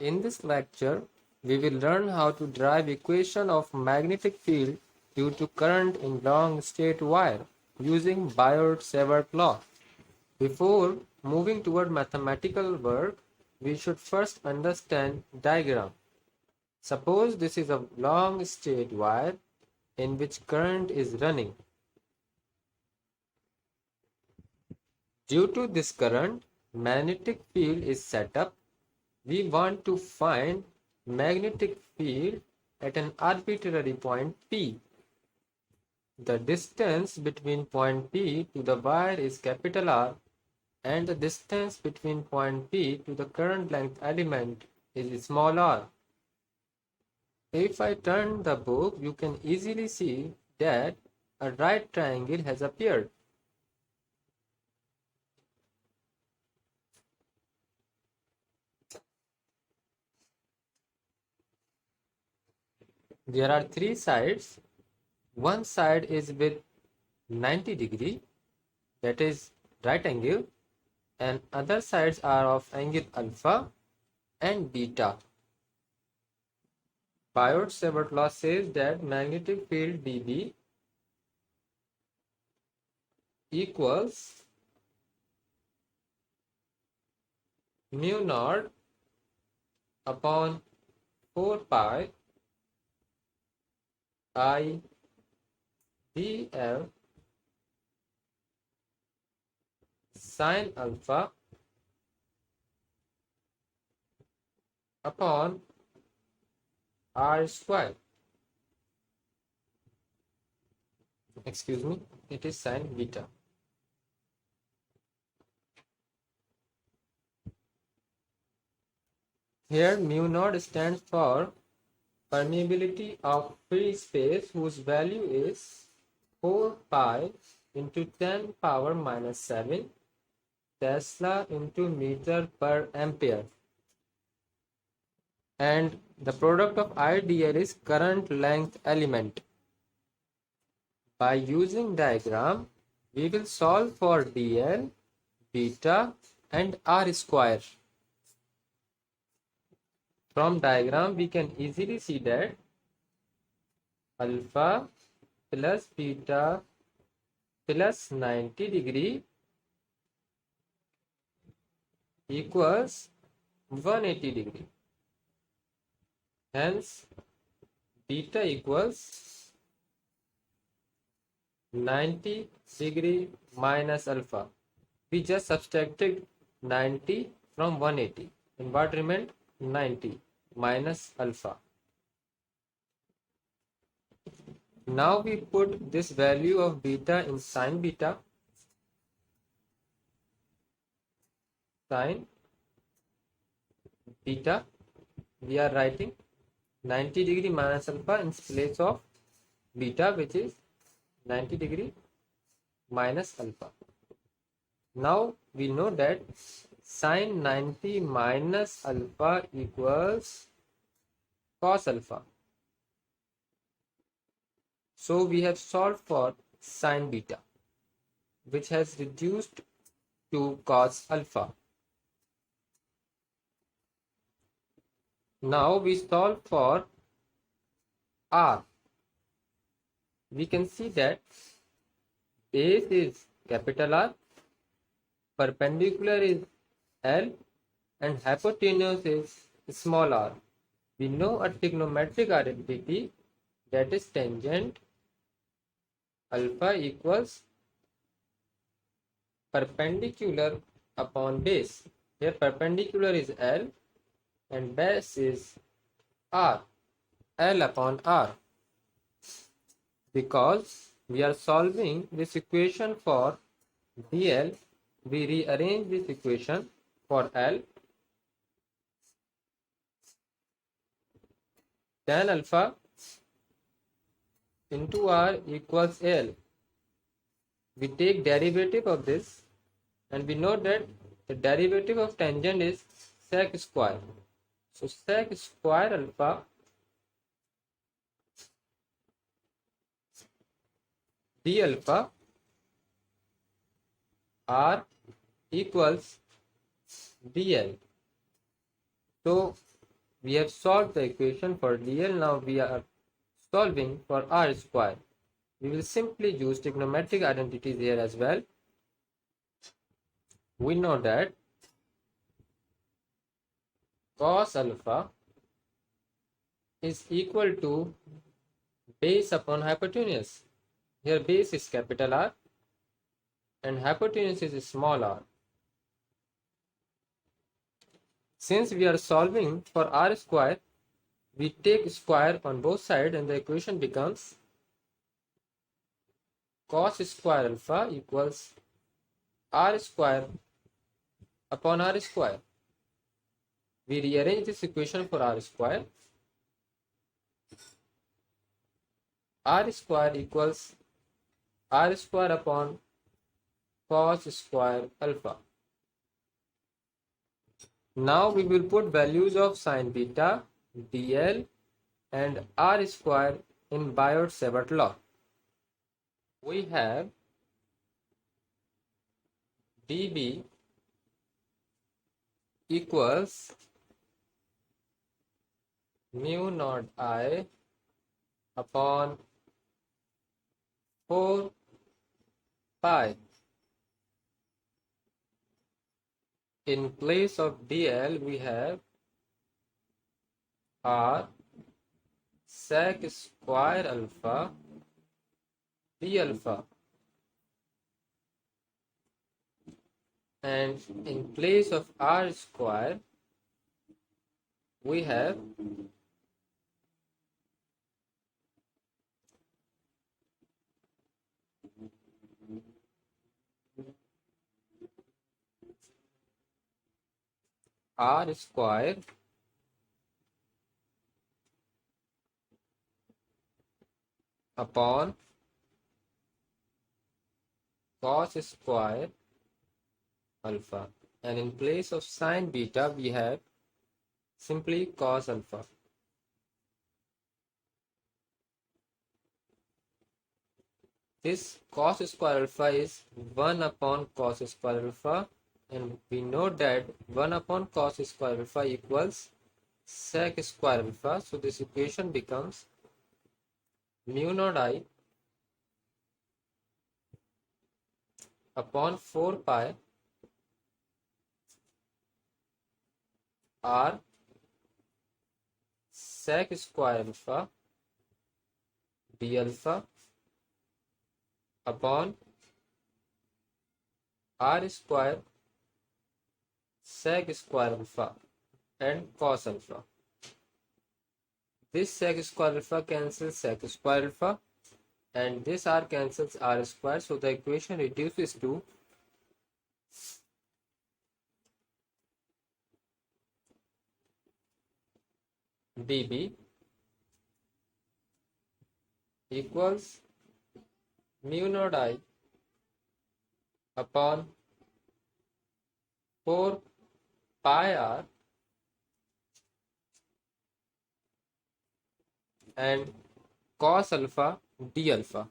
In this lecture, we will learn how to derive equation of magnetic field due to current in long straight wire using Biot-Savart law. Before moving toward mathematical work, we should first understand diagram. Suppose this is a long straight wire in which current is running. Due to this current, magnetic field is set up. We want to find magnetic field at an arbitrary point P. The distance between point P to the wire is capital R, and the distance between point P to the current length element is small r. If I turn the book, you can easily see that a right triangle has appeared. There are three sides. One side is with 90 degree, that is right angle, and other sides are of angle alpha and beta. Biot-Savart law says that magnetic field dB equals mu naught upon 4 pi I dl sine alpha upon r square. Excuse me, it is sine beta. Here mu naught stands for permeability of free space, whose value is 4 pi into 10 power minus 7 Tesla into meter per ampere. And the product of IDL is current length element. By using diagram, we will solve for dl, beta and r square. From diagram, we can easily see that alpha plus beta plus 90 degree equals 180 degree. Hence, beta equals 90 degree minus alpha. We just subtracted 90 from 180. And what remained? 90 minus alpha. Now we put this value of beta in sine beta. Sine beta, we are writing 90 degree minus alpha in place of beta, which is 90 degree minus alpha. Now we know that sine 90 minus alpha equals cos alpha. So we have solved for sine beta, which has reduced to cos alpha. Now we solve for r. We can see that base is capital R, perpendicular is L, and hypotenuse is small r. We know a trigonometric identity, that is tangent alpha equals perpendicular upon base. Here perpendicular is L and base is R, L upon R. Because we are solving this equation for dl, we rearrange this equation for L. Tan alpha into R equals L. We take derivative of this and we know that the derivative of tangent is sec square. So sec square alpha d alpha R equals dl. So We have solved the equation for dl. Now we are solving for r square. We will simply use trigonometric identities here as well. We know that cos alpha is equal to base upon hypotenuse. Here base is capital R and hypotenuse is small r. Since we are solving for r square, we take square on both sides and the equation becomes cos square alpha equals r square upon r square. We rearrange this equation for r square. R square equals r square upon cos square alpha. Now we will put values of sine beta, dl and r square in Biot-Savart law. We have dB equals mu naught I upon 4 pi. In place of dl we have r sec square alpha d alpha, and in place of r square we have r square upon cos square alpha, and in place of sine beta we have simply cos alpha. This cos square alpha is 1 upon cos square alpha, and we know that 1 upon cos square alpha equals sec square alpha. So this equation becomes mu naught I upon 4 pi r sec square alpha d alpha upon r square sec square alpha and cos alpha. This sec square alpha cancels sec square alpha and this r cancels r square, so the equation reduces to dB equals mu naught I upon 4 pi r and cos alpha d alpha.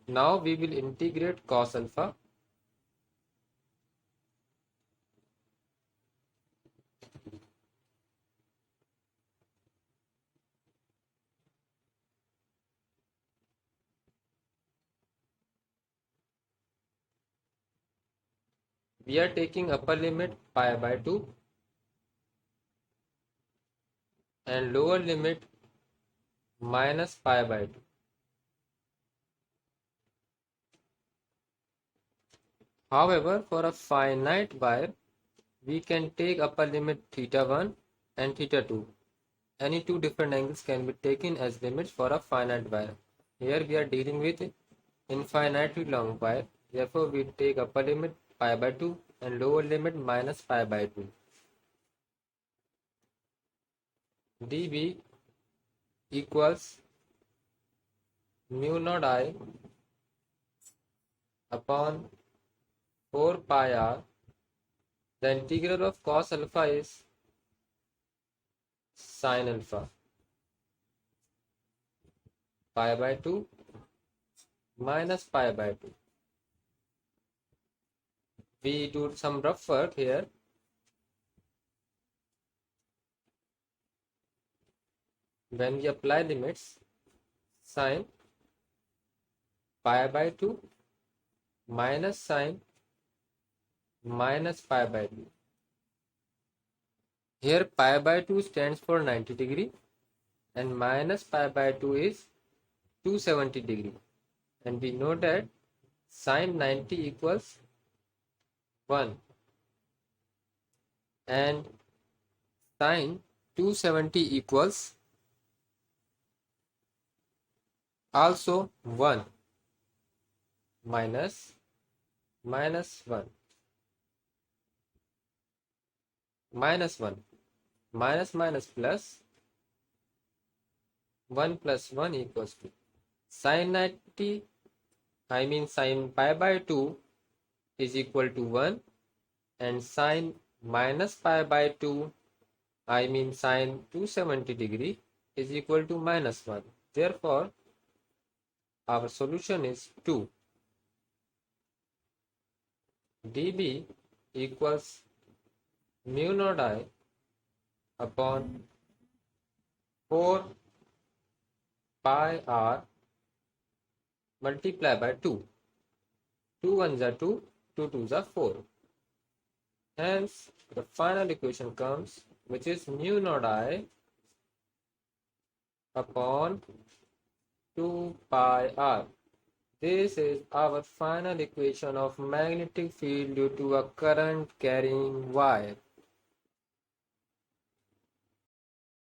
Now we will integrate cos alpha. We are taking upper limit pi by 2 and lower limit minus pi by 2. However, for a finite wire, we can take upper limit theta 1 and theta 2. Any two different angles can be taken as limits for a finite wire. Here we are dealing with infinitely long wire. Therefore, we take upper limit pi by 2 and lower limit minus pi by 2. dB equals mu naught I upon 4 pi r. The integral of cos alpha is sin alpha. pi by 2 minus pi by 2. We do some rough work here. When we apply limits, sine pi by 2 minus sine minus pi by 2. Here pi by 2 stands for 90 degree and minus pi by 2 is 270 degree. And we know that sine 90 equals 1 and sine 270 equals also 1 minus 1 minus 1 minus plus 1 plus 1 equals to sine 90, I mean sine pi by 2 is equal to 1 and sine minus pi by 2, I mean sine 270 degree is equal to minus 1. Therefore, our solution is 2. dB equals mu naught I upon 4 pi r multiplied by 2. 2 ones are 2, 2 twos are 4. Hence, the final equation comes, which is mu naught I upon 2 pi r. This is our final equation of magnetic field due to a current carrying wire.